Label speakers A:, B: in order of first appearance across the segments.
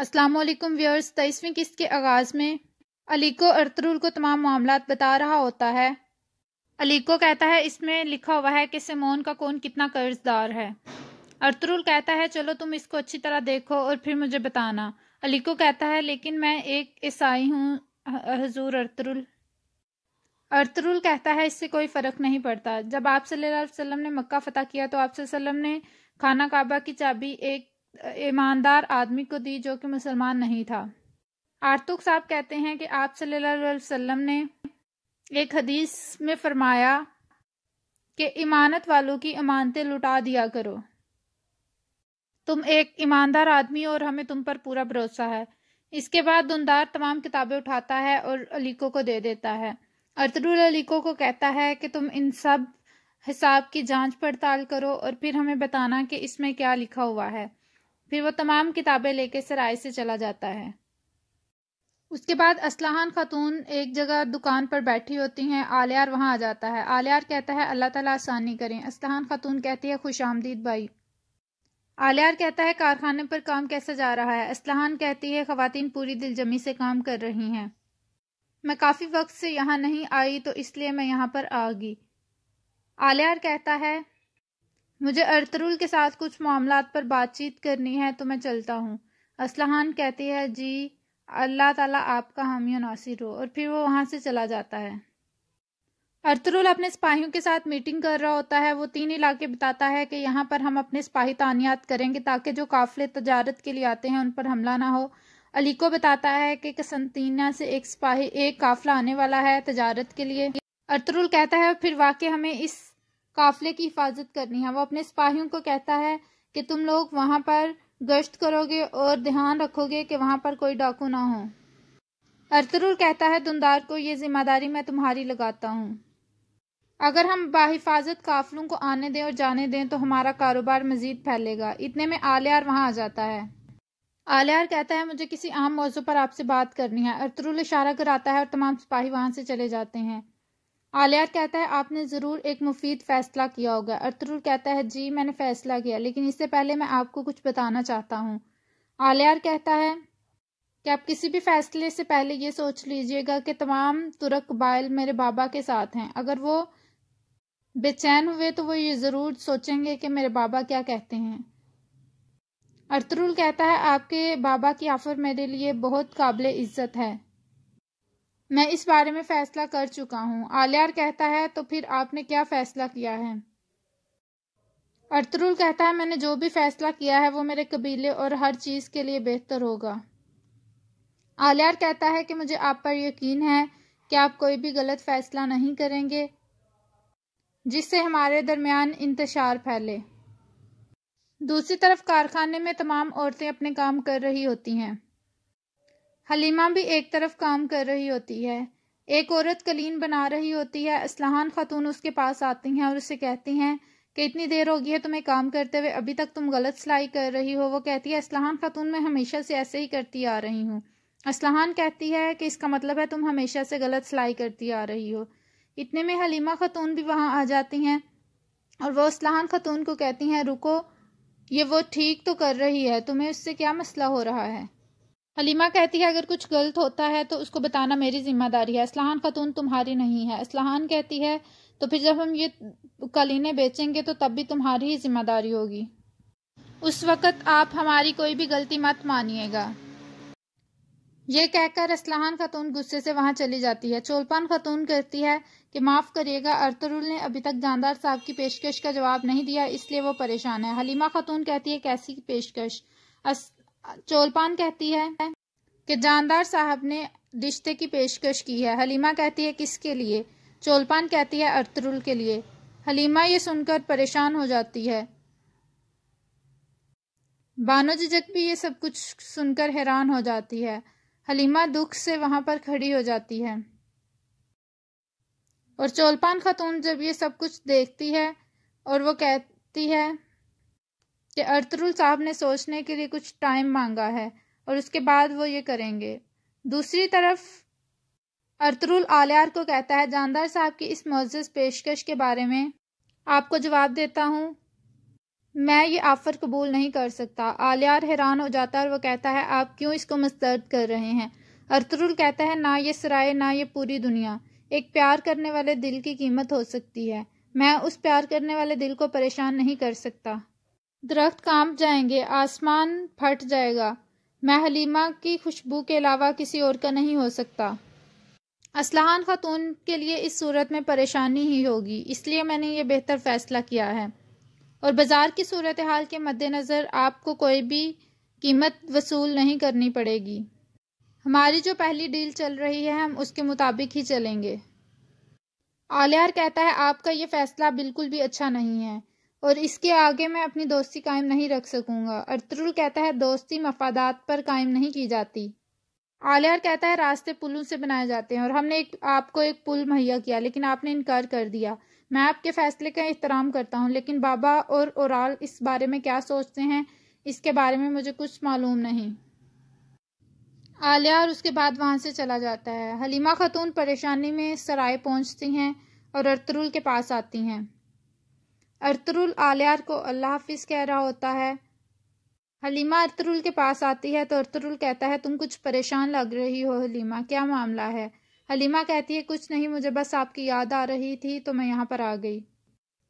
A: السلام علیکم ویورز، 23ویں قسط کے آغاز میں علیکو ارطغرل کو تمام معاملات بتا رہا ہوتا ہے۔ علیکو کہتا ہے اس میں لکھا ہوا ہے کہ سیمون کا کون کتنا قرض دار ہے۔ ارطغرل کہتا ہے چلو تم اس کو اچھی طرح دیکھو اور پھر مجھے بتانا۔ علیکو کہتا ہے لیکن میں ایک عیسائی ہوں حضور ارطغرل۔ ارطغرل کہتا ہے اس سے کوئی فرق نہیں پڑتا۔ جب آپ صلی اللہ علیہ وسلم نے مکہ فتح کیا تو آپ صلی اللہ علیہ وسلم نے خانہ کعبہ کی چابی ایک ایماندار آدمی کو دی جو کہ مسلمان نہیں تھا۔ آرتوک صاحب کہتے ہیں کہ آپ صلی اللہ علیہ وسلم نے ایک حدیث میں فرمایا کہ امانت والوں کی امانتیں لٹا دیا کرو، تم ایک ایماندار آدمی اور ہمیں تم پر پورا بھروسہ ہے۔ اس کے بعد دندار تمام کتابیں اٹھاتا ہے اور علیکو کو دے دیتا ہے۔ ارطغرل علیکو کو کہتا ہے کہ تم ان سب حساب کی جانچ پڑتال کرو اور پھر ہمیں بتانا کہ اس میں کیا لکھا ہوا ہے۔ پھر وہ تمام کتابیں لے کے سرائے سے چلا جاتا ہے۔ اس کے بعد اسلحان خاتون ایک جگہ دکان پر بیٹھی ہوتی ہیں۔ آلیار وہاں آ جاتا ہے۔ آلیار کہتا ہے اللہ تعالیٰ آسانی کریں۔ اسلحان خاتون کہتی ہے خوش آمدید بھائی۔ آلیار کہتا ہے کارخانے پر کام کیسا جا رہا ہے؟ اسلحان کہتی ہے خواتین پوری دل جمی سے کام کر رہی ہیں، میں کافی وقت سے یہاں نہیں آئی تو اس لیے میں یہاں پر آ گئی۔ آلیار کہتا ہے مجھے ارطغرل کے ساتھ کچھ معاملات پر بات چیت کرنی ہے تو میں چلتا ہوں۔ اسلحان کہتی ہے جی اللہ تعالیٰ آپ کا حامی و ناصر ہو، اور پھر وہ وہاں سے چلا جاتا ہے۔ ارطغرل اپنے سپاہیوں کے ساتھ میٹنگ کر رہا ہوتا ہے۔ وہ 3 علاقے بتاتا ہے کہ یہاں پر ہم اپنے سپاہی تعینات کریں گے تاکہ جو قافلے تجارت کے لیے آتے ہیں ان پر حملہ نہ ہو۔ علیکو بتاتا ہے کہ قسطنطنیہ سے ایک قافلہ آنے والا ہے تجارت کے لیے۔ ارطغرل کہتا ہے پھر واقع ہمیں اس قافلے کی حفاظت کرنی ہے۔ وہ اپنے سپاہیوں کو کہتا ہے کہ تم لوگ وہاں پر گشت کرو گے اور دھیان رکھو گے کہ وہاں پر کوئی ڈاکو نہ ہو۔ ارطغرل کہتا ہے دندار کو یہ ذمہ داری میں تمہاری لگاتا ہوں، اگر ہم بحفاظت قافلوں کو آنے دیں اور جانے دیں تو ہمارا کاروبار مزید پھیلے گا۔ اتنے میں آلیار وہاں آ جاتا ہے۔ آلیار کہتا ہے مجھے کسی اہم موضوع پر آپ سے بات کرنی ہے۔ ارطغرل اشارہ کراتا ہے اور تمام سپاہی وہاں سے چلے جاتے ہیں۔ آلیار کہتا ہے آپ نے ضرور ایک مفید فیصلہ کیا ہوگا۔ ارطغرل کہتا ہے جی میں نے فیصلہ کیا، لیکن اس سے پہلے میں آپ کو کچھ بتانا چاہتا ہوں۔ آلیار کہتا ہے کہ آپ کسی بھی فیصلے سے پہلے یہ سوچ لیجئے گا کہ تمام ترک قبائل میرے بابا کے ساتھ ہیں۔ اگر وہ بے چین ہوئے تو وہ یہ ضرور سوچیں گے کہ میرے بابا کیا کہتے ہیں۔ ارطغرل کہتا ہے آپ کے بابا کی آفر میرے لیے بہت قابل عزت ہے، میں اس بارے میں فیصلہ کر چکا ہوں۔ آلیار کہتا ہے تو پھر آپ نے کیا فیصلہ کیا ہے؟ ارطغرل کہتا ہے میں نے جو بھی فیصلہ کیا ہے وہ میرے قبیلے اور ہر چیز کے لیے بہتر ہوگا۔ آلیار کہتا ہے کہ مجھے آپ پر یقین ہے کہ آپ کوئی بھی غلط فیصلہ نہیں کریں گے جس سے ہمارے درمیان انتشار پھیلے۔ دوسری طرف کارخانے میں تمام عورتیں اپنے کام کر رہی ہوتی ہیں۔ حلیمہ بھی ایک طرف کام کر رہی ہوتی ہے۔ ایک عورت قلین بنا رہی ہوتی ہے۔ اسلحان خاتون اس کے پاس آتی ہیں اور اسے کہتی ہیں کہ اتنی دیر ہو گئی ہے تمہیں کام کرتے ہوئے، ابھی تک تم غلط سلائی کر رہی ہو۔ وہ کہتی ہے اسلحان خاتون میں ہمیشہ سے ایسے ہی کرتی آ رہی ہوں۔ اسلحان کہتی ہے کہ اس کا مطلب ہے تم ہمیشہ سے غلط سلائی کرتی آ رہی ہو۔ اتنے میں حلیمہ خاتون بھی وہاں آ جاتی ہیں اور وہ اسلحان خاتون کو کہتی ہیں رکو، یہ وہ ٹھیک تو کر رہی ہے، تمہیں اس سے کیا مسئلہ ہو رہا ہے؟ حلیمہ کہتی ہے اگر کچھ غلط ہوتا ہے تو اس کو بتانا میری ذمہ داری ہے، اسلحان خاتون تمہاری نہیں ہے۔ اسلحان کہتی ہے تو پھر جب ہم یہ قالینیں بیچیں گے تو تب بھی تمہاری ہی ذمہ داری ہوگی، اس وقت آپ ہماری کوئی بھی غلطی مت مانیے گا۔ یہ کہہ کر اسلحان خاتون غصے سے وہاں چلی جاتی ہے۔ چولپان خاتون کہتی ہے کہ معاف کریے گا، ارطغرل نے ابھی تک جاندار صاحب کی پیشکش کا جواب نہیں دیا اس لیے وہ پریشان ہے۔ حلیمہ خاتون کہتی ہے کیسی پیشکش؟ چولپان کہتی ہے کہ جاندار صاحب نے رشتے کی پیشکش کی ہے۔ حلیمہ کہتی ہے کس کے لیے؟ چولپان کہتی ہے ارطغرل کے لیے۔ حلیمہ یہ سن کر پریشان ہو جاتی ہے۔ بانو جھجک بھی یہ سب کچھ سن کر حیران ہو جاتی ہے۔ حلیمہ دکھ سے وہاں پر کھڑی ہو جاتی ہے اور چولپان خاتون جب یہ سب کچھ دیکھتی ہے اور وہ کہتی ہے کہ ارطغرل صاحب نے سوچنے کے لیے کچھ ٹائم مانگا ہے اور اس کے بعد وہ یہ کریں گے۔ دوسری طرف ارطغرل آلیار کو کہتا ہے جاندار صاحب کی اس معزز پیشکش کے بارے میں آپ کو جواب دیتا ہوں میں یہ آفر قبول نہیں کر سکتا۔ آلیار حیران ہو جاتا ہے اور وہ کہتا ہے آپ کیوں اس کو مسترد کر رہے ہیں؟ ارطغرل کہتا ہے نہ یہ سرائے نہ یہ پوری دنیا، ایک پیار کرنے والے دل کی قیمت ہو سکتی ہے، میں اس پیار کرنے والے دل کو پریشان نہیں کر سکتا۔ درخت کانپ جائیں گے، آسمان پھٹ جائے گا، میں حلیمہ کی خوشبو کے علاوہ کسی اور کا نہیں ہو سکتا۔ اصلاحان خاتون کے لیے اس صورت میں پریشانی ہی ہوگی، اس لیے میں نے یہ بہتر فیصلہ کیا ہے، اور بازار کی صورتحال کے مد نظر آپ کو کوئی بھی قیمت وصول نہیں کرنی پڑے گی۔ ہماری جو پہلی ڈیل چل رہی ہے ہم اس کے مطابق ہی چلیں گے۔ آلیار کہتا ہے آپ کا یہ فیصلہ بالکل بھی اچھا نہیں ہے اور اس کے آگے میں اپنی دوستی قائم نہیں رکھ سکوں گا۔ ارطغرل کہتا ہے دوستی مفادات پر قائم نہیں کی جاتی۔ آلیار کہتا ہے راستے پلوں سے بنائے جاتے ہیں اور ہم نے آپ کو ایک پل مہیا کیا لیکن آپ نے انکار کر دیا۔ میں آپ کے فیصلے کا احترام کرتا ہوں لیکن بابا اور اورال اس بارے میں کیا سوچتے ہیں اس کے بارے میں مجھے کچھ معلوم نہیں۔ آلیار اس کے بعد وہاں سے چلا جاتا ہے۔ حلیمہ خاتون پریشانی میں سرائے پہنچتی ہیں اور ارطغرل کے پاس آتی ہیں۔ ارطغرل آلیار کو اللہ حافظ کہہ رہا ہوتا ہے۔ حلیمہ ارطغرل کے پاس آتی ہے تو ارطغرل کہتا ہے تم کچھ پریشان لگ رہی ہو حلیمہ، کیا معاملہ ہے؟ حلیمہ کہتی ہے کچھ نہیں، مجھے بس آپ کی یاد آ رہی تھی تو میں یہاں پر آ گئی۔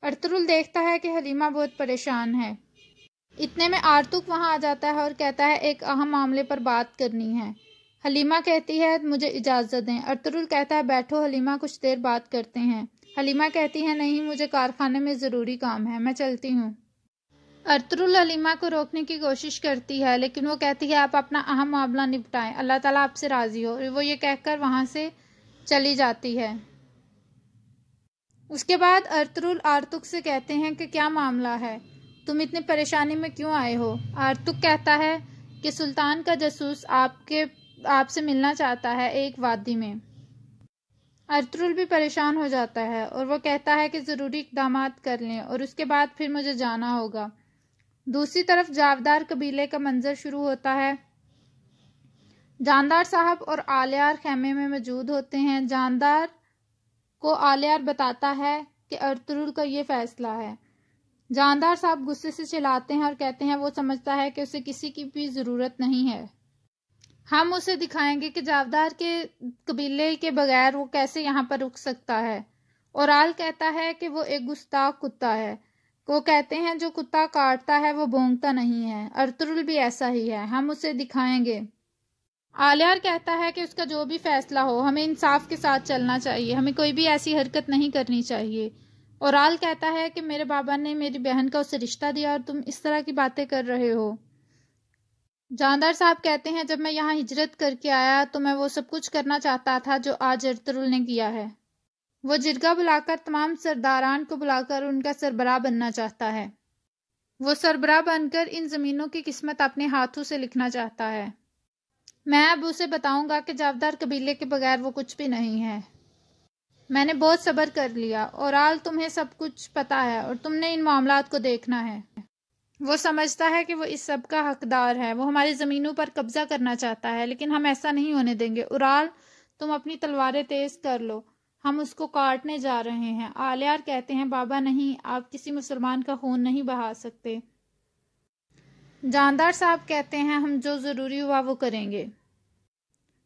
A: ارطغرل دیکھتا ہے کہ حلیمہ بہت پریشان ہے۔ اتنے میں آرتک وہاں آ جاتا ہے اور کہتا ہے ایک اہم معاملے پر بات کرنی ہے۔ حلیمہ کہتی ہے مجھے اجازت دیں۔ ارطغرل کہتا ہے بیٹھو حلیمہ، کچھ دیر بات کرتے ہیں۔ حلیمہ کہتی ہے نہیں، مجھے کارخانے میں ضروری کام ہے، میں چلتی ہوں۔ ارطغرل حلیمہ کو روکنے کی کوشش کرتی ہے لیکن وہ کہتی ہے آپ اپنا اہم معاملہ نپٹائیں، اللہ تعالیٰ آپ سے راضی ہو، وہ یہ کہہ کر وہاں سے چلی جاتی ہے۔ اس کے بعد ارطغرل آرتک سے کہتے ہیں کہ کیا معاملہ ہے، تم اتنی پریشانی میں کیوں آئے ہو؟ آرتک کہتا ہے کہ سلطان کا جاسوس آپ سے ملنا چاہتا ہے ایک وادی میں۔ ارطغرل بھی پریشان ہو جاتا ہے اور وہ کہتا ہے کہ ضروری اقدامات کر لیں اور اس کے بعد پھر مجھے جانا ہوگا۔ دوسری طرف جاودار قبیلے کا منظر شروع ہوتا ہے۔ جاندار صاحب اور آلیار خیمے میں موجود ہوتے ہیں۔ جاندار کو آلیار بتاتا ہے کہ ارطغرل کا یہ فیصلہ ہے۔ جاندار صاحب غصے سے چلاتے ہیں اور کہتے ہیں وہ سمجھتا ہے کہ اسے کسی کی بھی ضرورت نہیں ہے، ہم اسے دکھائیں گے کہ جاودار کے قبیلے کے بغیر وہ کیسے یہاں پر رک سکتا ہے۔ اورال کہتا ہے کہ وہ ایک گستاخ کتا ہے، وہ کہتے ہیں جو کتا کاٹتا ہے وہ بھونکتا نہیں ہے، ارطغرل بھی ایسا ہی ہے، ہم اسے دکھائیں گے۔ آلیار کہتا ہے کہ اس کا جو بھی فیصلہ ہو ہمیں انصاف کے ساتھ چلنا چاہیے، ہمیں کوئی بھی ایسی حرکت نہیں کرنی چاہیے۔ اورال کہتا ہے کہ میرے بابا نے میری بہن کا اسے رشتہ دیا اور تم اس طرح کی باتیں کر رہے ہو۔ جاندار صاحب کہتے ہیں جب میں یہاں ہجرت کر کے آیا تو میں وہ سب کچھ کرنا چاہتا تھا جو آج ارطغرل نے کیا ہے۔ وہ جرگہ بلا کر تمام سرداران کو بلا کر ان کا سربراہ بننا چاہتا ہے، وہ سربراہ بن کر ان زمینوں کی قسمت اپنے ہاتھوں سے لکھنا چاہتا ہے۔ میں اب اسے بتاؤں گا کہ جاودار قبیلے کے بغیر وہ کچھ بھی نہیں ہے۔ میں نے بہت صبر کر لیا، اورال تمہیں سب کچھ پتا ہے اور تم نے ان معاملات کو دیکھنا ہے۔ وہ سمجھتا ہے کہ وہ اس سب کا حقدار ہے، وہ ہماری زمینوں پر قبضہ کرنا چاہتا ہے لیکن ہم ایسا نہیں ہونے دیں گے۔ اورال تم اپنی تلواریں تیز کر لو، ہم اس کو کاٹنے جا رہے ہیں۔ آلیار کہتے ہیں بابا نہیں، آپ کسی مسلمان کا خون نہیں بہا سکتے۔ جاندار صاحب کہتے ہیں ہم جو ضروری ہوا وہ کریں گے۔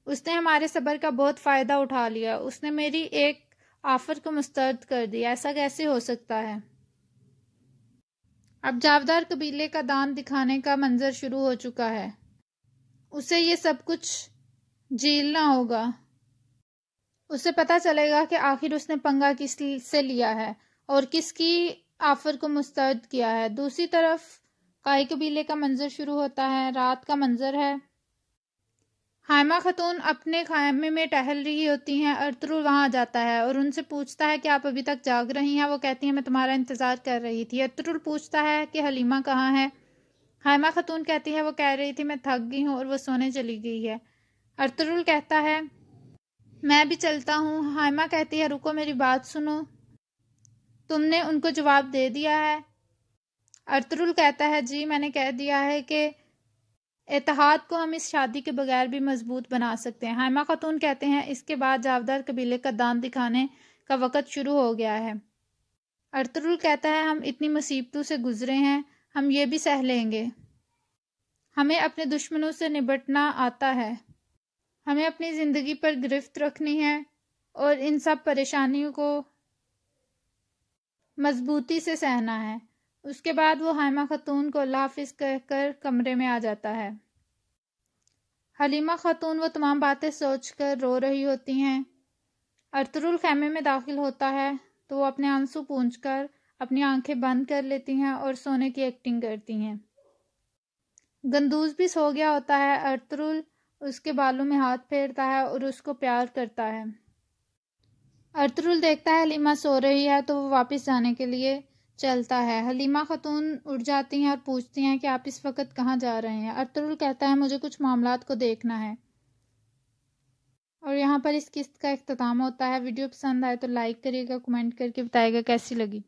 A: اس نے ہمارے صبر کا بہت فائدہ اٹھا لیا، اس نے میری ایک آفر کو مسترد کر دیا، ایسا کیسے ہو سکتا ہے؟ اب جاودار قبیلے کا دان دکھانے کا منظر شروع ہو چکا ہے، اسے یہ سب کچھ جھیلنا ہوگا، اسے پتہ چلے گا کہ آخر اس نے پنگا کس سے لیا ہے اور کس کی آفر کو مسترد کیا ہے۔ دوسری طرف قائی قبیلے کا منظر شروع ہوتا ہے، رات کا منظر ہے۔ حائمہ خاتون اپنے خیمے میں ٹہل رہی ہوتی ہیں، ارطغرل وہاں آ جاتا ہے اور ان سے پوچھتا ہے کہ آپ ابھی تک جاگ رہی ہیں؟ وہ کہتی ہیں میں تمہارا انتظار کر رہی تھی۔ ارطغرل پوچھتا ہے کہ حلیمہ کہاں ہے؟ حائمہ خاتون کہتی ہے وہ کہہ رہی تھی میں تھک گئی ہوں اور وہ سونے چلی گئی ہے۔ ارطغرل کہتا ہے میں بھی چلتا ہوں۔ حائمہ کہتی ہے رکو میری بات سنو، تم نے ان کو جواب دے دیا ہے؟ ارطغرل کہتا ہے جی میں نے کہہ دیا ہے کہ اتحاد کو ہم اس شادی کے بغیر بھی مضبوط بنا سکتے ہیں۔ حائمہ خاتون کہتے ہیں اس کے بعد جاودار قبیلے کا دان دکھانے کا وقت شروع ہو گیا ہے۔ ارطغرل کہتا ہے ہم اتنی مصیبتوں سے گزرے ہیں، ہم یہ بھی سہ لیں گے۔ ہمیں اپنے دشمنوں سے نبٹنا آتا ہے۔ ہمیں اپنی زندگی پر گرفت رکھنی ہے اور ان سب پریشانیوں کو مضبوطی سے سہنا ہے۔ اس کے بعد وہ حائمہ خاتون کو اللہ حافظ کہہ کر کمرے میں آ جاتا ہے۔ حلیمہ خاتون وہ تمام باتیں سوچ کر رو رہی ہوتی ہیں۔ ارطغرل خیمے میں داخل ہوتا ہے تو وہ اپنے آنسو پونچھ کر اپنی آنکھیں بند کر لیتی ہیں اور سونے کی ایکٹنگ کرتی ہیں۔ گندوز بھی سو گیا ہوتا ہے۔ ارطغرل اس کے بالوں میں ہاتھ پھیرتا ہے اور اس کو پیار کرتا ہے۔ ارطغرل دیکھتا ہے حلیمہ سو رہی ہے تو وہ واپس جانے کے لیے چلتا ہے۔ حلیمہ خاتون اٹھ جاتی ہیں اور پوچھتی ہیں کہ آپ اس وقت کہاں جا رہے ہیں؟ ارطغرل کہتا ہے مجھے کچھ معاملات کو دیکھنا ہے۔ اور یہاں پر اس قسط کا اختتام ہوتا ہے۔ ویڈیو پسند آئے تو لائک کریے گا، کمنٹ کر کے بتائے گا کیسی لگی۔